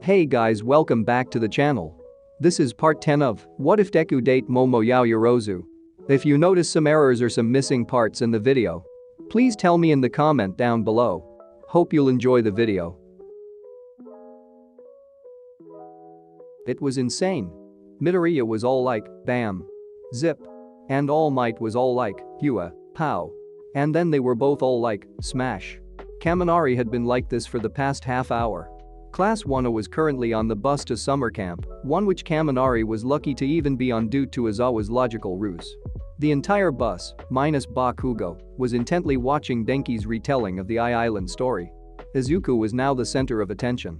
Hey guys, welcome back to the channel. This is part 10 of What If Deku Date Momo Yaoyorozu. If you notice some errors or some missing parts in the video, please tell me in the comment down below. Hope you'll enjoy the video. It was insane. Midoriya was all like, bam, zip. And All Might was all like, hua, pow. And then they were both all like, smash. Kaminari had been like this for the past half hour. Class 1A was currently on the bus to summer camp, one which Kaminari was lucky to even be on due to Izawa's logical ruse. The entire bus, minus Bakugo, was intently watching Denki's retelling of the Island story. Izuku was now the center of attention.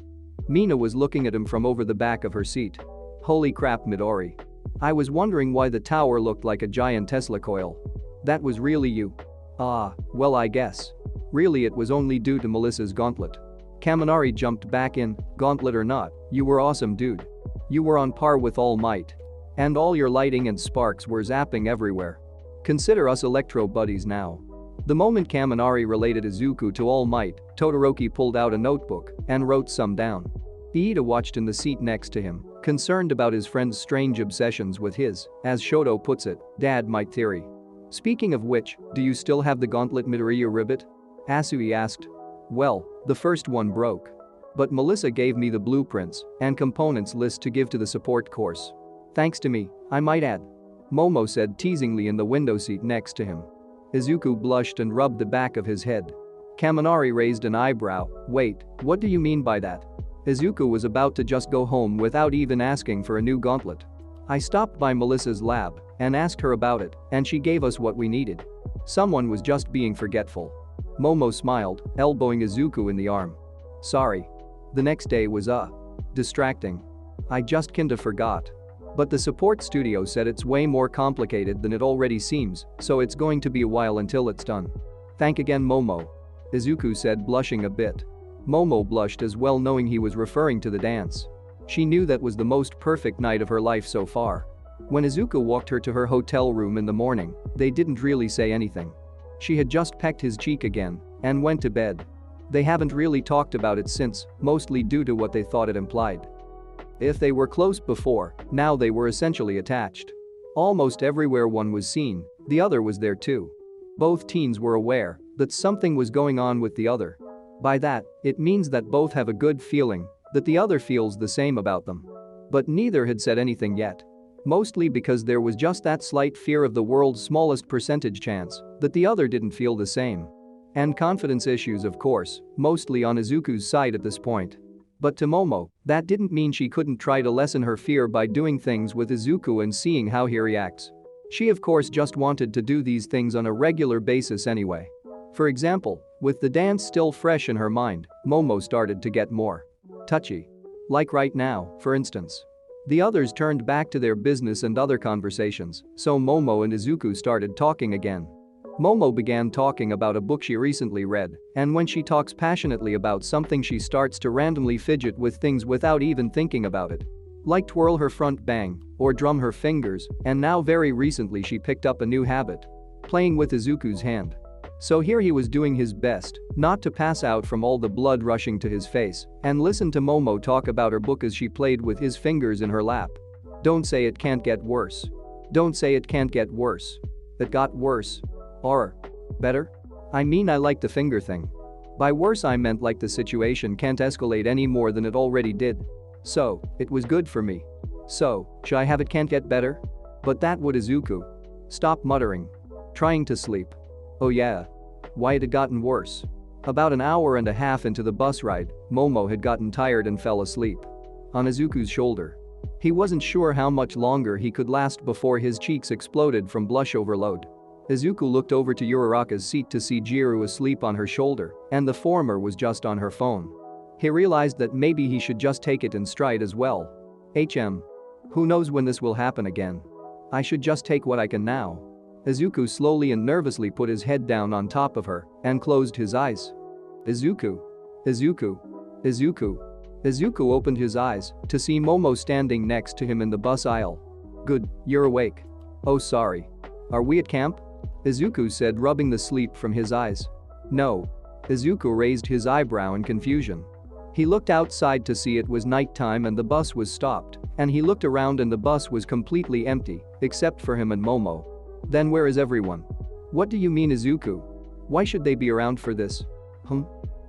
Mina was looking at him from over the back of her seat. Holy crap, Midori. I was wondering why the tower looked like a giant Tesla coil. That was really you. Ah, well I guess. Really it was only due to Melissa's gauntlet. Kaminari jumped back in, gauntlet or not, you were awesome dude. You were on par with All Might. And all your lighting and sparks were zapping everywhere. Consider us electro buddies now. The moment Kaminari related Izuku to All Might, Todoroki pulled out a notebook and wrote some down. Iida watched in the seat next to him, concerned about his friend's strange obsessions with his, as Shoto puts it, dad might theory. Speaking of which, do you still have the gauntlet Midoriya ribbit? Asui asked. Well, the first one broke. But Melissa gave me the blueprints and components list to give to the support course. Thanks to me, I might add. Momo said teasingly in the window seat next to him. Izuku blushed and rubbed the back of his head. Kaminari raised an eyebrow. Wait, what do you mean by that? Izuku was about to just go home without even asking for a new gauntlet. I stopped by Melissa's lab and asked her about it, and she gave us what we needed. Someone was just being forgetful. Momo smiled, elbowing Izuku in the arm. Sorry. The next day was distracting. I just kinda forgot. But the support studio said it's way more complicated than it already seems, so it's going to be a while until it's done. Thank again Momo. Izuku said, blushing a bit. Momo blushed as well, knowing he was referring to the dance. She knew that was the most perfect night of her life so far. When Izuku walked her to her hotel room in the morning, they didn't really say anything. She had just pecked his cheek again and went to bed. They haven't really talked about it since, mostly due to what they thought it implied. If they were close before, now they were essentially attached. Almost everywhere one was seen, the other was there too. Both teens were aware that something was going on with the other. By that, it means that both have a good feeling that the other feels the same about them. But neither had said anything yet. Mostly because there was just that slight fear of the world's smallest percentage chance that the other didn't feel the same. And confidence issues, of course, mostly on Izuku's side at this point. But to Momo, that didn't mean she couldn't try to lessen her fear by doing things with Izuku and seeing how he reacts. She of course just wanted to do these things on a regular basis anyway. For example, with the dance still fresh in her mind, Momo started to get more touchy. Like right now, for instance. The others turned back to their business and other conversations, so Momo and Izuku started talking again. Momo began talking about a book she recently read, and when she talks passionately about something she starts to randomly fidget with things without even thinking about it. Like twirl her front bang, or drum her fingers, and now very recently she picked up a new habit. Playing with Izuku's hand. So here he was doing his best not to pass out from all the blood rushing to his face and listen to Momo talk about her book as she played with his fingers in her lap. Don't say it can't get worse. Don't say it can't get worse. It got worse. Or better? I mean, I like the finger thing. By worse I meant like the situation can't escalate any more than it already did. So, it was good for me. So, should I have it can't get better? But that would Izuku. Stop muttering. Trying to sleep. Oh yeah. Why it had gotten worse. About an hour and a half into the bus ride, Momo had gotten tired and fell asleep. On Izuku's shoulder. He wasn't sure how much longer he could last before his cheeks exploded from blush overload. Izuku looked over to Uraraka's seat to see Jiru asleep on her shoulder, and the former was just on her phone. He realized that maybe he should just take it in stride as well. Who knows when this will happen again? I should just take what I can now. Izuku slowly and nervously put his head down on top of her and closed his eyes. Izuku. Izuku. Izuku. Izuku opened his eyes to see Momo standing next to him in the bus aisle. Good, you're awake. Oh sorry. Are we at camp? Izuku said, rubbing the sleep from his eyes. No. Izuku raised his eyebrow in confusion. He looked outside to see it was nighttime and the bus was stopped, and he looked around and the bus was completely empty, except for him and Momo. Then where is everyone? What do you mean, Izuku? Why should they be around for this?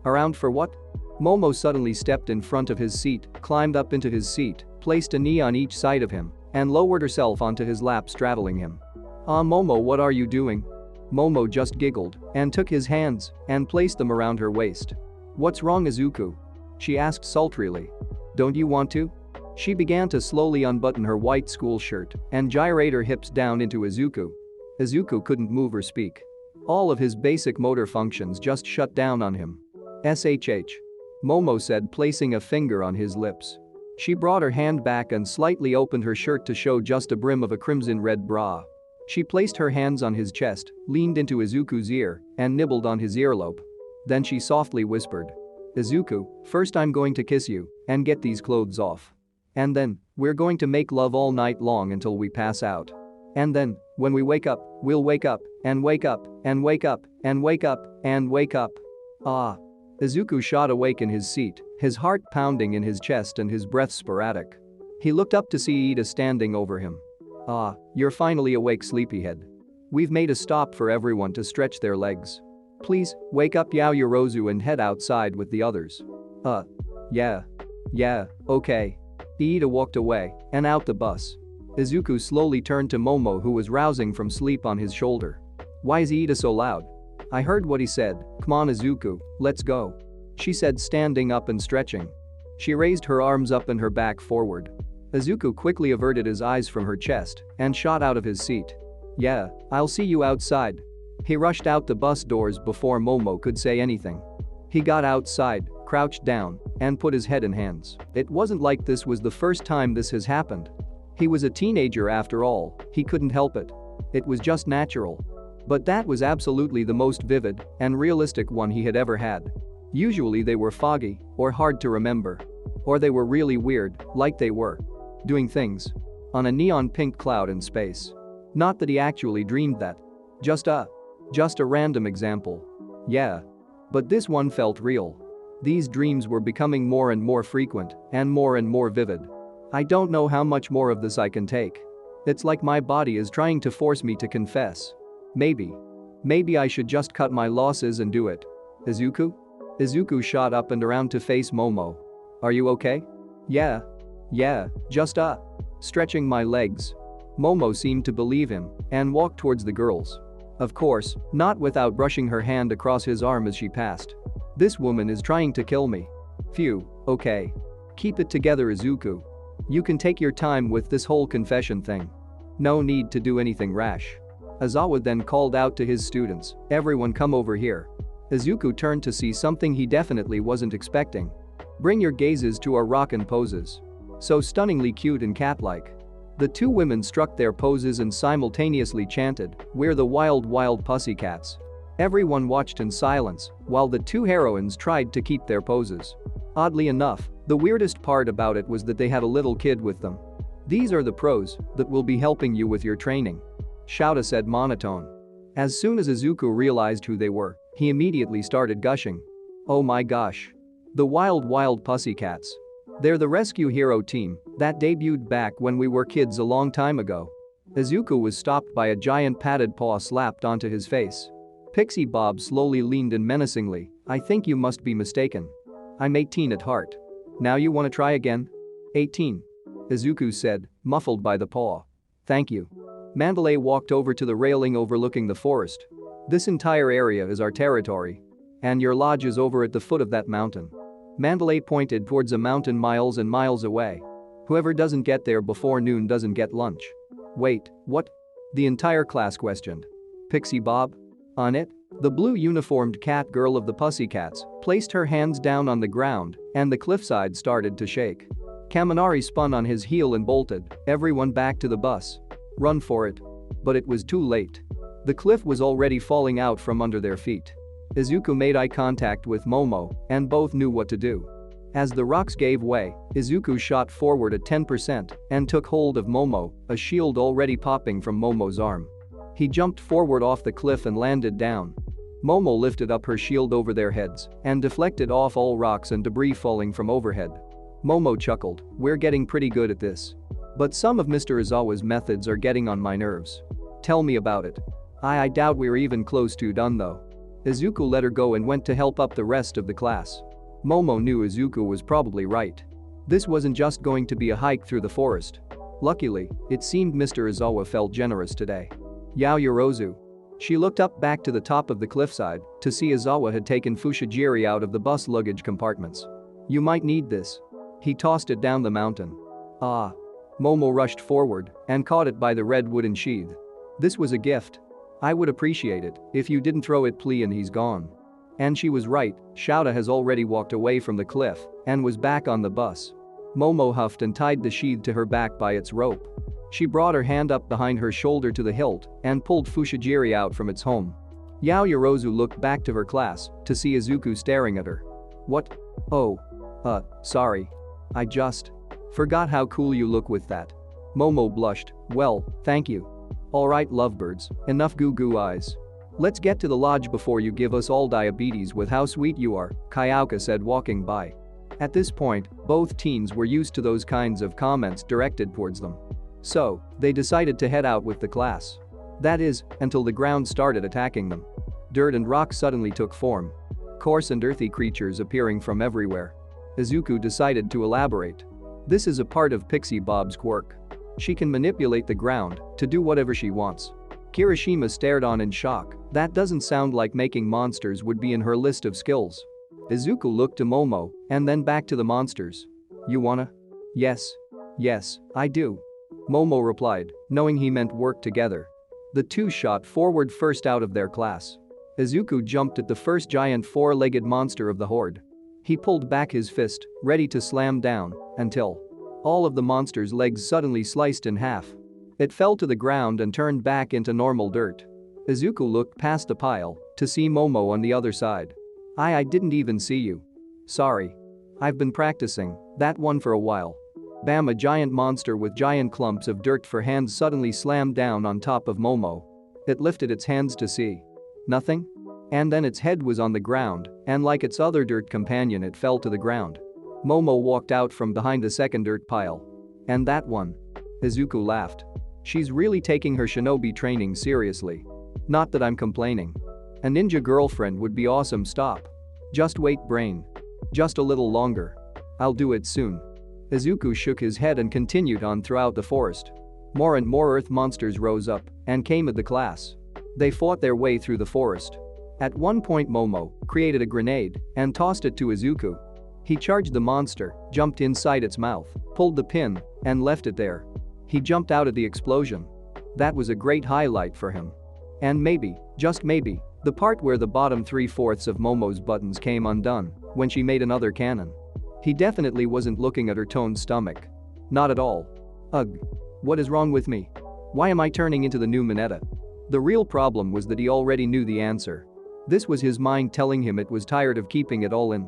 Around for what? Momo suddenly stepped in front of his seat, climbed up into his seat, placed a knee on each side of him, and lowered herself onto his lap, straddling him. Momo, what are you doing? Momo just giggled and took his hands and placed them around her waist. What's wrong, Izuku? She asked sultrily. Don't you want to? She began to slowly unbutton her white school shirt and gyrate her hips down into Izuku. Izuku couldn't move or speak. All of his basic motor functions just shut down on him. SHH. Momo said, placing a finger on his lips. She brought her hand back and slightly opened her shirt to show just a brim of a crimson red bra. She placed her hands on his chest, leaned into Izuku's ear, and nibbled on his earlobe. Then she softly whispered. Izuku, first I'm going to kiss you and get these clothes off. And then, we're going to make love all night long until we pass out. And then, when we wake up, we'll wake up, and wake up, and wake up, and wake up, and wake up. Ah. Izuku shot awake in his seat, his heart pounding in his chest and his breath sporadic. He looked up to see Ida standing over him. Ah, you're finally awake, sleepyhead. We've made a stop for everyone to stretch their legs. Please, wake up Yaoyorozu and head outside with the others. Yeah, okay. Ida walked away and out the bus. Izuku slowly turned to Momo, who was rousing from sleep, on his shoulder. Why is Ida so loud? I heard what he said. Come on, Izuku, let's go. She said, standing up and stretching. She raised her arms up and her back forward. Izuku quickly averted his eyes from her chest and shot out of his seat. Yeah, I'll see you outside. He rushed out the bus doors before Momo could say anything. He got outside, crouched down, and put his head in hands. It wasn't like this was the first time this has happened. He was a teenager after all, he couldn't help it. It was just natural. But that was absolutely the most vivid and realistic one he had ever had. Usually they were foggy or hard to remember. Or they were really weird, like they were doing things on a neon pink cloud in space. Not that he actually dreamed that. Just a random example. Yeah. But this one felt real. These dreams were becoming more and more frequent and more vivid. I don't know how much more of this I can take. It's like my body is trying to force me to confess. Maybe I should just cut my losses and do it. Izuku? Izuku shot up and around to face Momo. Are you okay? Yeah, just stretching my legs. Momo seemed to believe him and walked towards the girls. Of course, not without brushing her hand across his arm as she passed. This woman is trying to kill me. Phew, okay. Keep it together, Izuku. You can take your time with this whole confession thing. No need to do anything rash. Aizawa then called out to his students, everyone come over here. Izuku turned to see something he definitely wasn't expecting. Bring your gazes to our rockin' poses. So stunningly cute and cat-like. The two women struck their poses and simultaneously chanted, "We're the wild Pussycats." Everyone watched in silence while the two heroines tried to keep their poses. Oddly enough, the weirdest part about it was that they had a little kid with them. These are the pros that will be helping you with your training. Shouta said monotone. As soon as Izuku realized who they were, he immediately started gushing. Oh my gosh. The wild Pussycats. They're the rescue hero team that debuted back when we were kids a long time ago. Izuku was stopped by a giant padded paw slapped onto his face. Pixie Bob slowly leaned in menacingly. I think you must be mistaken. I'm 18 at heart. Now you want to try again? 18. Izuku said, muffled by the paw. Thank you. Mandalay walked over to the railing overlooking the forest. This entire area is our territory. And your lodge is over at the foot of that mountain. Mandalay pointed towards a mountain miles and miles away. Whoever doesn't get there before noon doesn't get lunch. Wait, what? The entire class questioned. Pixie Bob? On it? The blue uniformed cat girl of the Pussycats placed her hands down on the ground and the cliffside started to shake. Kaminari spun on his heel and bolted everyone back to the bus. Run for it. But it was too late. The cliff was already falling out from under their feet. Izuku made eye contact with Momo and both knew what to do. As the rocks gave way, Izuku shot forward at 10% and took hold of Momo, a shield already popping from Momo's arm. He jumped forward off the cliff and landed down. Momo lifted up her shield over their heads and deflected off all rocks and debris falling from overhead. Momo chuckled, "We're getting pretty good at this. But some of Mr. Izawa's methods are getting on my nerves. Tell me about it." I doubt we're even close to done though." Izuku let her go and went to help up the rest of the class. Momo knew Izuku was probably right. This wasn't just going to be a hike through the forest. Luckily, it seemed Mr. Izawa felt generous today. Yaoyorozu. She looked up back to the top of the cliffside to see Izawa had taken Fushigiri out of the bus luggage compartments. "You might need this." He tossed it down the mountain. "Ah." Momo rushed forward and caught it by the red wooden sheath. "This was a gift. I would appreciate it if you didn't throw it, please, and he's gone." And she was right, Shouta has already walked away from the cliff and was back on the bus. Momo huffed and tied the sheath to her back by its rope. She brought her hand up behind her shoulder to the hilt and pulled Fushigiri out from its home. Yaoyorozu looked back to her class to see Izuku staring at her. "What? Oh. Sorry. I just forgot how cool you look with that." Momo blushed. "Well, thank you. Alright lovebirds, enough goo-goo eyes. Let's get to the lodge before you give us all diabetes with how sweet you are," Kayauka said walking by. At this point, both teens were used to those kinds of comments directed towards them. So, they decided to head out with the class. That is, until the ground started attacking them. Dirt and rock suddenly took form. Coarse and earthy creatures appearing from everywhere. Izuku decided to elaborate. "This is a part of Pixie Bob's quirk. She can manipulate the ground to do whatever she wants." Kirishima stared on in shock. That doesn't sound like making monsters would be in her list of skills. Izuku looked to Momo and then back to the monsters. "You wanna?" Yes, I do." Momo replied, knowing he meant work together. The two shot forward first out of their class. Izuku jumped at the first giant four-legged monster of the horde. He pulled back his fist, ready to slam down, until all of the monster's legs suddenly sliced in half. It fell to the ground and turned back into normal dirt. Izuku looked past the pile to see Momo on the other side. I didn't even see you. Sorry. I've been practicing that one for a while." Bam! A giant monster with giant clumps of dirt for hands suddenly slammed down on top of Momo. It lifted its hands to see nothing. And then its head was on the ground, and like its other dirt companion it fell to the ground. Momo walked out from behind the second dirt pile. "And that one?" Izuku laughed. "She's really taking her shinobi training seriously. Not that I'm complaining. A ninja girlfriend would be awesome. Stop. Just wait, brain. Just a little longer. I'll do it soon." Izuku shook his head and continued on throughout the forest. More and more earth monsters rose up and came at the class. They fought their way through the forest. At one point Momo created a grenade and tossed it to Izuku. He charged the monster, jumped inside its mouth, pulled the pin, and left it there. He jumped out at the explosion. That was a great highlight for him. And maybe, just maybe, the part where the bottom 3/4 of Momo's buttons came undone when she made another cannon. He definitely wasn't looking at her toned stomach. Not at all. Ugh. What is wrong with me? Why am I turning into the new Mineta? The real problem was that he already knew the answer. This was his mind telling him it was tired of keeping it all in.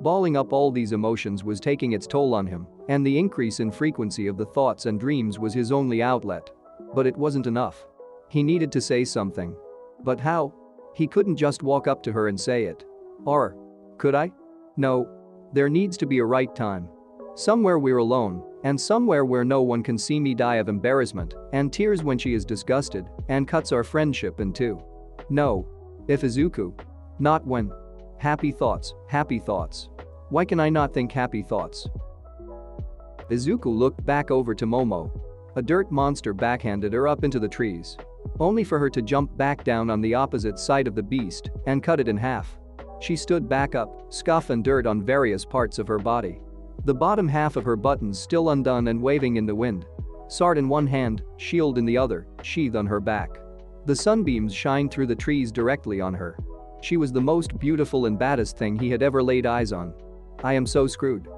Balling up all these emotions was taking its toll on him, and the increase in frequency of the thoughts and dreams was his only outlet. But it wasn't enough. He needed to say something. But how? He couldn't just walk up to her and say it. Or could I? No. There needs to be a right time. Somewhere we're alone, and somewhere where no one can see me die of embarrassment and tears when she is disgusted and cuts our friendship in two. No. If Izuku. Not when. Happy thoughts, happy thoughts. Why can I not think happy thoughts? Izuku looked back over to Momo. A dirt monster backhanded her up into the trees. Only for her to jump back down on the opposite side of the beast and cut it in half. She stood back up, scuff and dirt on various parts of her body. The bottom half of her buttons still undone and waving in the wind. Sword in one hand, shield in the other, sheath on her back. The sunbeams shined through the trees directly on her. She was the most beautiful and baddest thing he had ever laid eyes on. I am so screwed.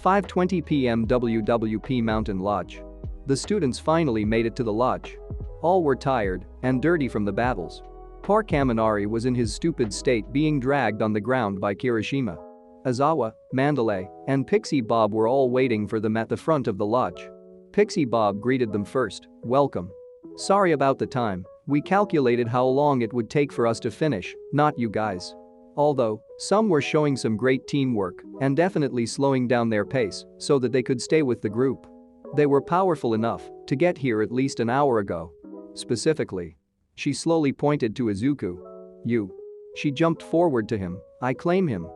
5:20 p.m. WWP Mountain Lodge. The students finally made it to the lodge. All were tired and dirty from the battles. Poor Kaminari was in his stupid state being dragged on the ground by Kirishima. Izawa, Mandalay, and Pixie Bob were all waiting for them at the front of the lodge. Pixie Bob greeted them first. "Welcome. Sorry about the time, We calculated how long it would take for us to finish, not you guys. Although, some were showing some great teamwork and definitely slowing down their pace so that they could stay with the group. They were powerful enough to get here at least an hour ago. Specifically. She slowly pointed to Izuku. You. She jumped forward to him. I claim him.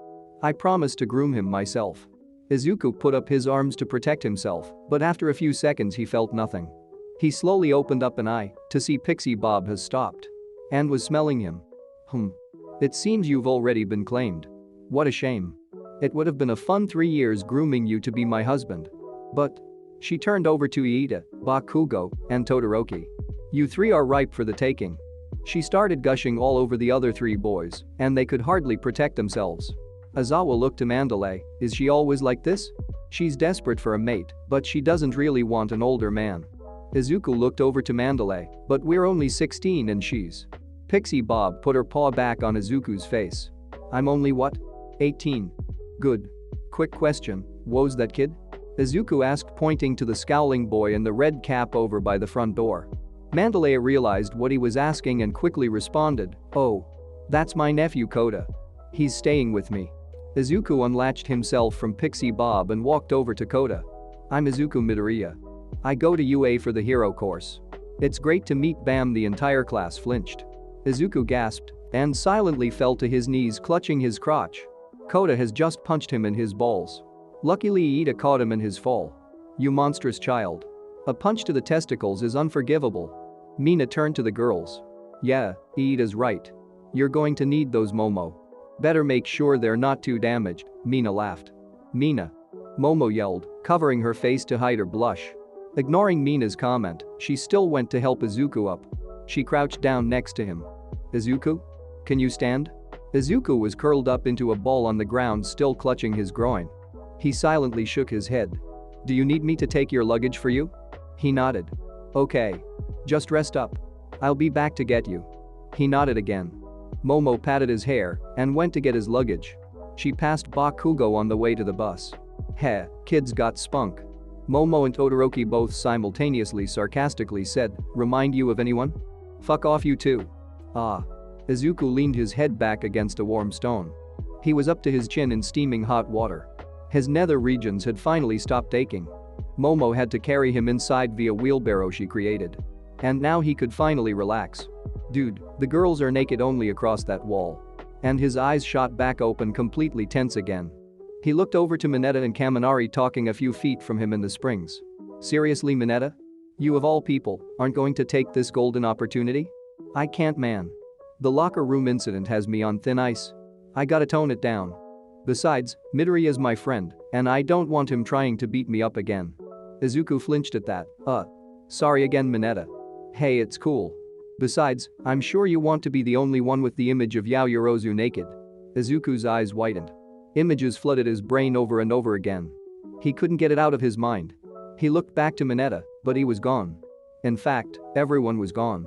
I promise to groom him myself. Izuku put up his arms to protect himself, but after a few seconds he felt nothing. He slowly opened up an eye to see Pixie Bob has stopped and was smelling him. It seems you've already been claimed. What a shame. It would have been a fun 3 years grooming you to be my husband. But. She turned over to Iida, Bakugo, and Todoroki. You three are ripe for the taking. She started gushing all over the other 3 boys, and they could hardly protect themselves. Aizawa looked to Mandalay. Is she always like this? She's desperate for a mate, but she doesn't really want an older man. Izuku looked over to Mandalay, but we're only 16 and she's. Pixie Bob put her paw back on Izuku's face. I'm only what? 18. Good. Quick question, wo's that kid? Izuku asked, pointing to the scowling boy in the red cap over by the front door. Mandalay realized what he was asking and quickly responded, oh. That's my nephew Kota. He's staying with me. Izuku unlatched himself from Pixie Bob and walked over to Kota. I'm Izuku Midoriya. I go to UA for the hero course. It's great to meet Bam. The entire class flinched. Izuku gasped and silently fell to his knees, clutching his crotch. Kota has just punched him in his balls. Luckily Iida caught him in his fall. You monstrous child. A punch to the testicles is unforgivable. Mina turned to the girls. Yeah, Iida's right. You're going to need those, Momo. Better make sure they're not too damaged, Mina laughed. Mina. Momo yelled, covering her face to hide her blush. Ignoring Mina's comment, she still went to help Izuku up. She crouched down next to him. Izuku? Can you stand? Izuku was curled up into a ball on the ground, still clutching his groin. He silently shook his head. Do you need me to take your luggage for you? He nodded. Okay. Just rest up. I'll be back to get you. He nodded again. Momo patted his hair and went to get his luggage. She passed Bakugo on the way to the bus. Heh, kids got spunk. Momo and Todoroki both simultaneously sarcastically said, remind you of anyone? Fuck off you too. Ah. Izuku leaned his head back against a warm stone. He was up to his chin in steaming hot water. His nether regions had finally stopped aching. Momo had to carry him inside via wheelbarrow she created. And now he could finally relax. Dude, the girls are naked only across that wall. And his eyes shot back open, completely tense again. He looked over to Mineta and Kaminari talking a few feet from him in the springs. Seriously, Mineta? You of all people aren't going to take this golden opportunity? I can't, man. The locker room incident has me on thin ice. I gotta tone it down. Besides, Midoriya is my friend, and I don't want him trying to beat me up again. Izuku flinched at that. Sorry again, Mineta. Hey, it's cool. Besides, I'm sure you want to be the only one with the image of Yaoyorozu naked. Izuku's eyes widened. Images flooded his brain over and over again. He couldn't get it out of his mind. He looked back to Mineta, but he was gone. In fact, everyone was gone.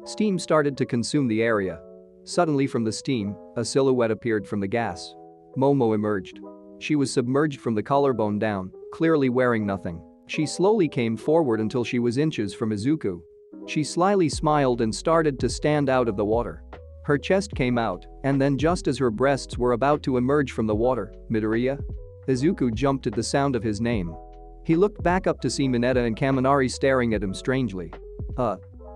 Steam started to consume the area. Suddenly from the steam, a silhouette appeared from the gas. Momo emerged. She was submerged from the collarbone down, clearly wearing nothing. She slowly came forward until she was inches from Izuku. She slyly smiled and started to stand out of the water. Her chest came out, and then just as her breasts were about to emerge from the water, Midoriya? Izuku jumped at the sound of his name. He looked back up to see Mineta and Kaminari staring at him strangely.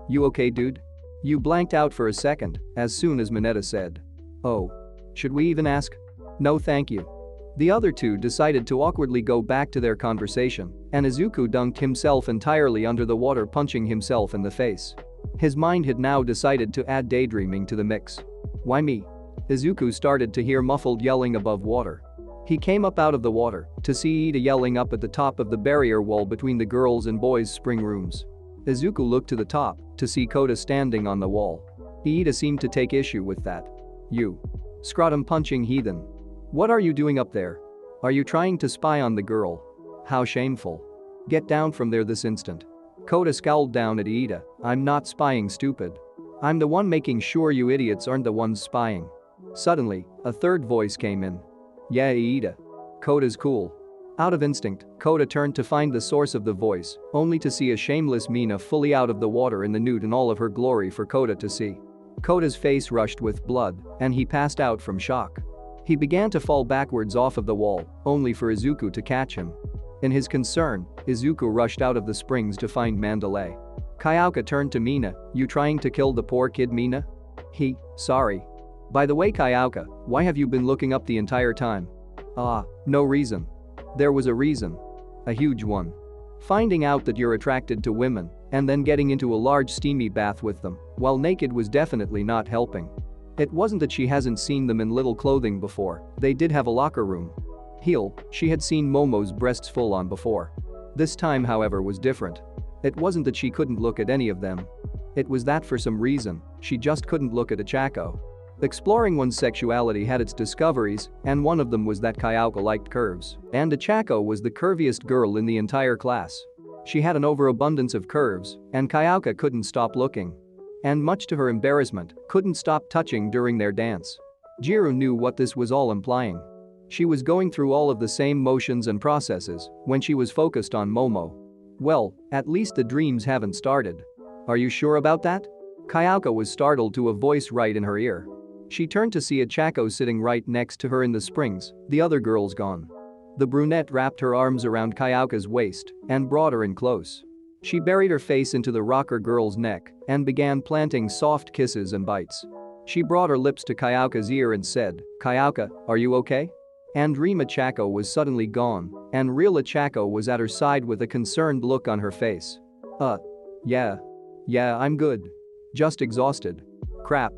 You okay, dude? You blanked out for a second, as soon as Mineta said. Oh. Should we even ask? No thank you. The other two decided to awkwardly go back to their conversation, and Izuku dunked himself entirely under the water, punching himself in the face. His mind had now decided to add daydreaming to the mix. Why me? Izuku started to hear muffled yelling above water. He came up out of the water to see Iida yelling up at the top of the barrier wall between the girls' and boys' spring rooms. Izuku looked to the top to see Kota standing on the wall. Iida seemed to take issue with that. You. Scrotum punching heathen. What are you doing up there? Are you trying to spy on the girl? How shameful. Get down from there this instant. Kota scowled down at Iida. I'm not spying, stupid. I'm the one making sure you idiots aren't the ones spying. Suddenly, a third voice came in. Yeah, Iida. Kota's cool. Out of instinct, Kota turned to find the source of the voice, only to see a shameless Mina fully out of the water in the nude in all of her glory for Kota to see. Kota's face rushed with blood, and he passed out from shock. He began to fall backwards off of the wall, only for Izuku to catch him. In his concern, Izuku rushed out of the springs to find Mandalay. Kayaka turned to Mina, "You trying to kill the poor kid, Mina?" Sorry. By the way, Kayaka, why have you been looking up the entire time?" No reason." "There was a reason. A huge one. Finding out that you're attracted to women and then getting into a large steamy bath with them while naked was definitely not helping. It wasn't that she hasn't seen them in little clothing before, they did have a locker room. She had seen Momo's breasts full on before. This time, however, was different. It wasn't that she couldn't look at any of them. It was that for some reason, she just couldn't look at a Chaco. Exploring one's sexuality had its discoveries, and one of them was that Kayaka liked curves, and Achako was the curviest girl in the entire class. She had an overabundance of curves, and Kayaka couldn't stop looking. And much to her embarrassment, couldn't stop touching during their dance. Jiro knew what this was all implying. She was going through all of the same motions and processes when she was focused on Momo. Well, at least the dreams haven't started. "Are you sure about that?" Kayaka was startled to a voice right in her ear. She turned to see Achako sitting right next to her in the springs, the other girls gone. The brunette wrapped her arms around Kayaka's waist and brought her in close. She buried her face into the rocker girl's neck and began planting soft kisses and bites. She brought her lips to Kayaka's ear and said, "Kayaka, are you okay?" And Dream Achako was suddenly gone, and real Achako was at her side with a concerned look on her face. Yeah, I'm good. Just exhausted. Crap."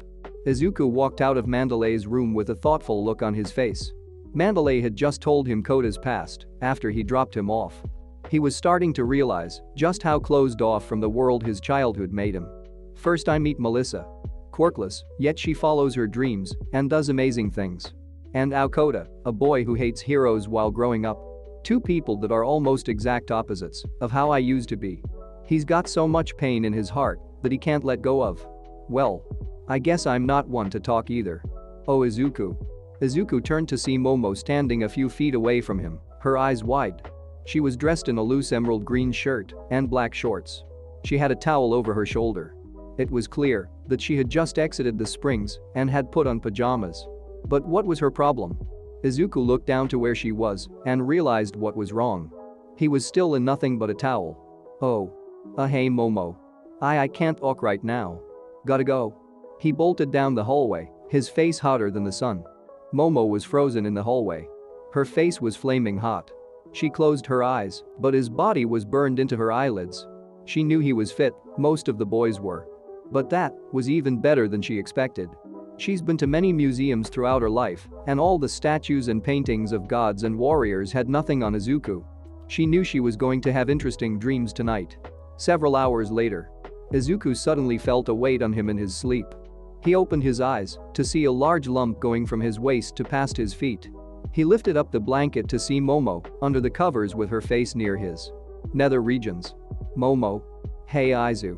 Izuku walked out of Mandalay's room with a thoughtful look on his face. Mandalay had just told him Kota's past after he dropped him off. He was starting to realize just how closed off from the world his childhood made him. First I meet Melissa. Quirkless, yet she follows her dreams and does amazing things. And now Kota, a boy who hates heroes while growing up. Two people that are almost exact opposites of how I used to be. He's got so much pain in his heart that he can't let go of. Well, I guess I'm not one to talk either. Oh, Izuku. Izuku turned to see Momo standing a few feet away from him, her eyes wide. She was dressed in a loose emerald green shirt and black shorts. She had a towel over her shoulder. It was clear that she had just exited the springs and had put on pajamas. But what was her problem? Izuku looked down to where she was and realized what was wrong. He was still in nothing but a towel. "Oh. Hey Momo. I can't walk right now. Gotta go." He bolted down the hallway, his face hotter than the sun. Momo was frozen in the hallway. Her face was flaming hot. She closed her eyes, but his body was burned into her eyelids. She knew he was fit, most of the boys were. But that was even better than she expected. She's been to many museums throughout her life, and all the statues and paintings of gods and warriors had nothing on Izuku. She knew she was going to have interesting dreams tonight. Several hours later, Izuku suddenly felt a weight on him in his sleep. He opened his eyes to see a large lump going from his waist to past his feet. He lifted up the blanket to see Momo under the covers with her face near his nether regions. "Momo. Hey Izu.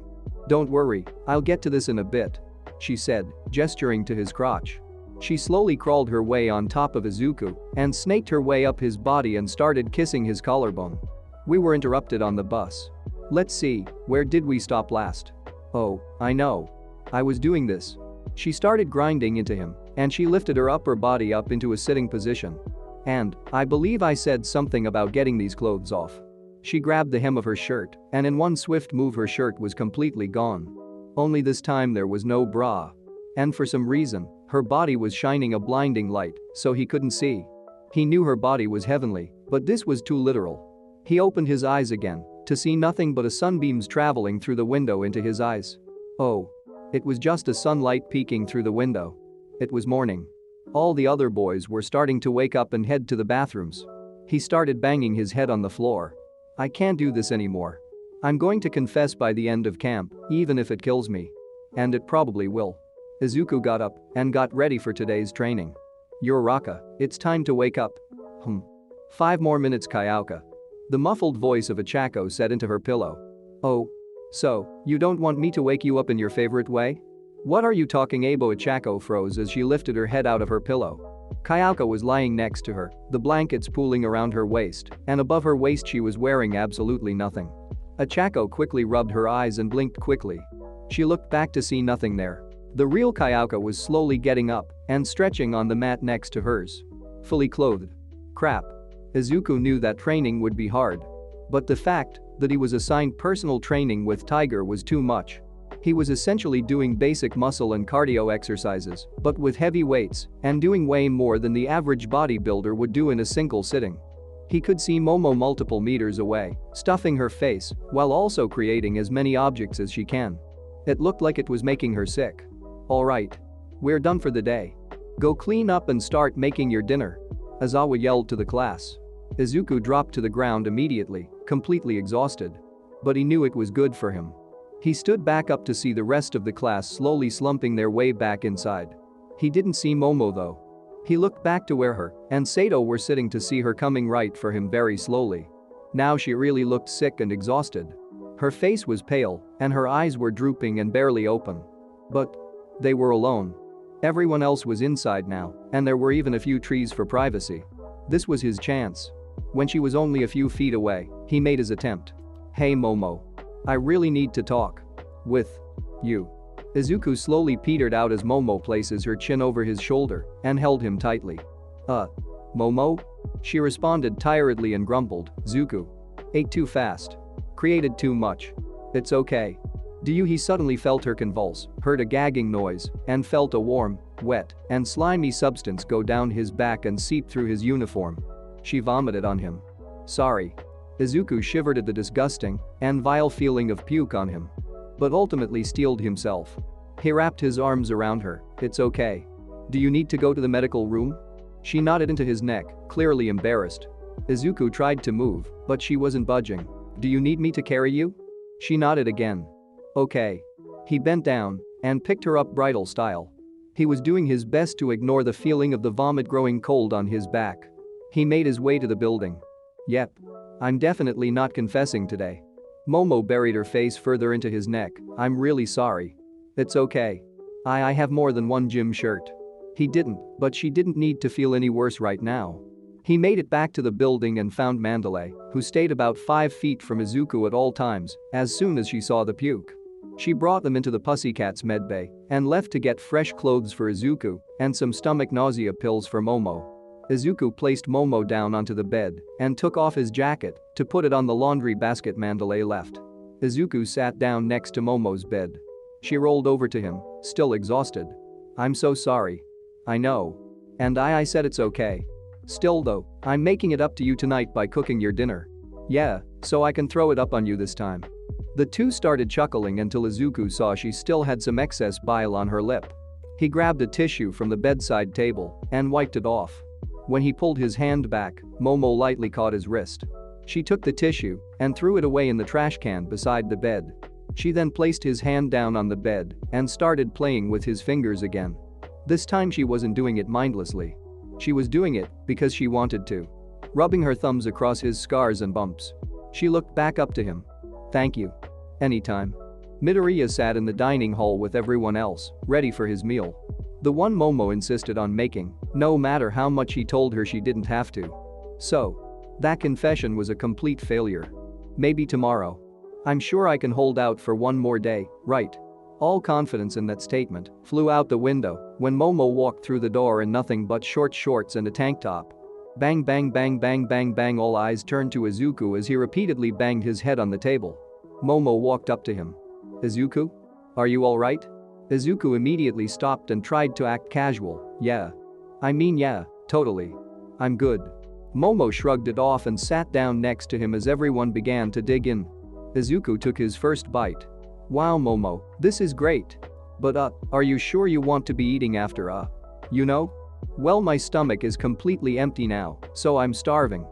Don't worry, I'll get to this in a bit," she said, gesturing to his crotch. She slowly crawled her way on top of Izuku and snaked her way up his body and started kissing his collarbone. "We were interrupted on the bus. Let's see, where did we stop last? Oh, I know. I was doing this." She started grinding into him, and she lifted her upper body up into a sitting position. "And, I believe I said something about getting these clothes off." She grabbed the hem of her shirt, and in one swift move her shirt was completely gone. Only this time there was no bra. And for some reason, her body was shining a blinding light, so he couldn't see. He knew her body was heavenly, but this was too literal. He opened his eyes again to see nothing but a sunbeams traveling through the window into his eyes. Oh. It was just a sunlight peeking through the window. It was morning. All the other boys were starting to wake up and head to the bathrooms. He started banging his head on the floor. "I can't do this anymore. I'm going to confess by the end of camp, even if it kills me. And it probably will." Izuku got up and got ready for today's training. "Uraraka, it's time to wake up." 5 more minutes, Kayaka." The muffled voice of Achako said into her pillow. "Oh. So, you don't want me to wake you up in your favorite way?" What are you talking about? Chako froze as she lifted her head out of her pillow. Kayako was lying next to her, the blankets pooling around her waist, and above her waist she was wearing absolutely nothing. Achako quickly rubbed her eyes and blinked quickly. She looked back to see nothing there. The real Kayako was slowly getting up and stretching on the mat next to hers. Fully clothed. Crap. Izuku knew that training would be hard. But the fact that he was assigned personal training with Tiger was too much. He was essentially doing basic muscle and cardio exercises, but with heavy weights and doing way more than the average bodybuilder would do in a single sitting. He could see Momo multiple meters away, stuffing her face while also creating as many objects as she can. It looked like it was making her sick. Alright. We're done for the day. Go clean up and start making your dinner. Aizawa yelled to the class. Izuku dropped to the ground immediately, completely exhausted. But he knew it was good for him. He stood back up to see the rest of the class slowly slumping their way back inside. He didn't see Momo though. He looked back to where her and Sato were sitting to see her coming right for him very slowly. Now she really looked sick and exhausted. Her face was pale and her eyes were drooping and barely open. But they were alone. Everyone else was inside now, and there were even a few trees for privacy. This was his chance. When she was only a few feet away, he made his attempt. Hey Momo. I really need to talk. With you. Izuku slowly petered out as Momo places her chin over his shoulder and held him tightly. Momo? She responded tiredly and grumbled, Zuku. Ate too fast. Created too much. It's okay. Do you? He suddenly felt her convulse, heard a gagging noise, and felt a warm, wet, and slimy substance go down his back and seep through his uniform. She vomited on him. Sorry. Izuku shivered at the disgusting and vile feeling of puke on him. But ultimately steeled himself. He wrapped his arms around her. It's okay. Do you need to go to the medical room? She nodded into his neck, clearly embarrassed. Izuku tried to move, but she wasn't budging. Do you need me to carry you? She nodded again. Okay. He bent down and picked her up bridal style. He was doing his best to ignore the feeling of the vomit growing cold on his back. He made his way to the building. Yep. I'm definitely not confessing today. Momo buried her face further into his neck. I'm really sorry. It's okay. I have more than one gym shirt. He didn't, but she didn't need to feel any worse right now. He made it back to the building and found Mandalay, who stayed about 5 feet from Izuku at all times, as soon as she saw the puke. She brought them into the Pussycats medbay and left to get fresh clothes for Izuku and some stomach nausea pills for Momo. Izuku placed Momo down onto the bed and took off his jacket to put it on the laundry basket Mandalay left. Izuku sat down next to Momo's bed. She rolled over to him, still exhausted. I'm so sorry. I know. And I said it's okay. Still though, I'm making it up to you tonight by cooking your dinner. Yeah, so I can throw it up on you this time. The two started chuckling until Izuku saw she still had some excess bile on her lip. He grabbed a tissue from the bedside table and wiped it off. When he pulled his hand back, Momo lightly caught his wrist. She took the tissue and threw it away in the trash can beside the bed. She then placed his hand down on the bed and started playing with his fingers again. This time she wasn't doing it mindlessly. She was doing it because she wanted to. Rubbing her thumbs across his scars and bumps. She looked back up to him. Thank you. Anytime. Midoriya sat in the dining hall with everyone else, ready for his meal. The one Momo insisted on making, no matter how much he told her she didn't have to. So, that confession was a complete failure. Maybe tomorrow. I'm sure I can hold out for one more day, right? All confidence in that statement flew out the window when Momo walked through the door in nothing but short shorts and a tank top. Bang bang bang bang bang bang, all eyes turned to Izuku as he repeatedly banged his head on the table. Momo walked up to him. Izuku? Are you alright? Izuku immediately stopped and tried to act casual. Yeah. I mean yeah, totally. I'm good. Momo shrugged it off and sat down next to him as everyone began to dig in. Izuku took his first bite. Wow Momo, this is great. But are you sure you want to be eating after you know? Well, my stomach is completely empty now, so I'm starving.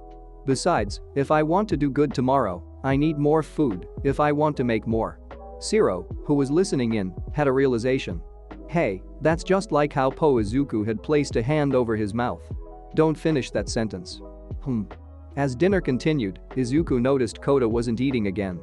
Besides, if I want to do good tomorrow, I need more food if I want to make more. Shiro, who was listening in, had a realization. Hey, that's just like how Izuku had placed a hand over his mouth. Don't finish that sentence. As dinner continued, Izuku noticed Kota wasn't eating again.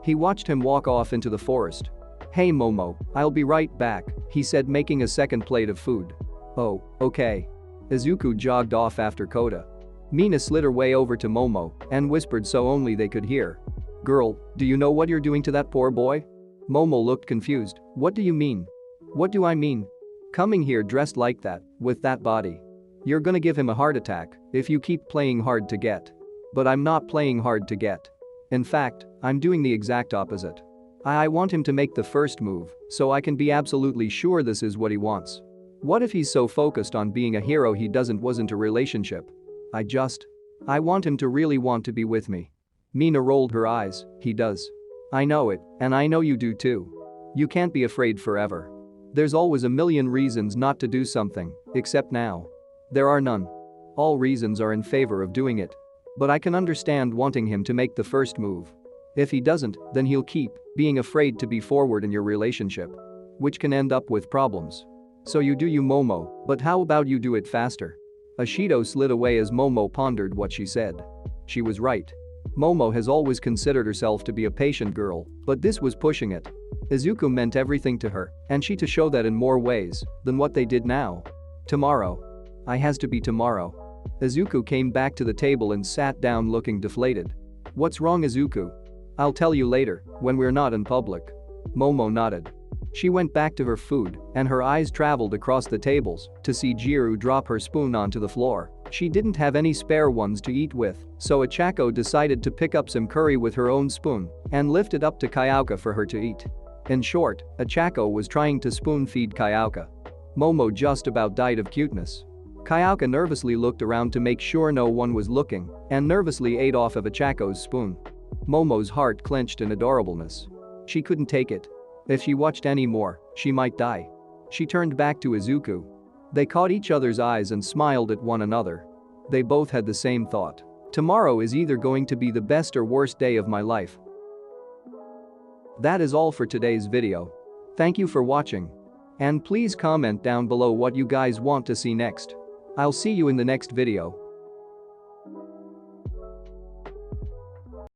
He watched him walk off into the forest. Hey Momo, I'll be right back, he said, making a second plate of food. Oh, okay. Izuku jogged off after Kota. Mina slid her way over to Momo and whispered so only they could hear. Girl, do you know what you're doing to that poor boy? Momo looked confused. What do you mean? What do I mean? Coming here dressed like that, with that body. You're gonna give him a heart attack if you keep playing hard to get. But I'm not playing hard to get. In fact, I'm doing the exact opposite. I want him to make the first move so I can be absolutely sure this is what he wants. What if he's so focused on being a hero he wasn't a relationship? I want him to really want to be with me. Mina rolled her eyes. He does. I know it, and I know you do too. You can't be afraid forever. There's always a million reasons not to do something, except now. There are none. All reasons are in favor of doing it. But I can understand wanting him to make the first move. If he doesn't, then he'll keep being afraid to be forward in your relationship. Which can end up with problems. So you do you, Momo, but how about you do it faster? Ashido slid away as Momo pondered what she said. She was right. Momo has always considered herself to be a patient girl, but this was pushing it. Izuku meant everything to her, and she to show that in more ways than what they did now. Tomorrow. I has to be tomorrow. Izuku came back to the table and sat down looking deflated. What's wrong, Izuku? I'll tell you later, when we're not in public. Momo nodded. She went back to her food, and her eyes traveled across the tables to see Jiru drop her spoon onto the floor. She didn't have any spare ones to eat with, so Achako decided to pick up some curry with her own spoon and lift it up to Kayauka for her to eat. In short, Achako was trying to spoon-feed Kayauka. Momo just about died of cuteness. Kayauka nervously looked around to make sure no one was looking and nervously ate off of Achako's spoon. Momo's heart clenched in adorableness. She couldn't take it. If she watched any more, she might die. She turned back to Izuku. They caught each other's eyes and smiled at one another. They both had the same thought. Tomorrow is either going to be the best or worst day of my life. That is all for today's video. Thank you for watching. And please comment down below what you guys want to see next. I'll see you in the next video.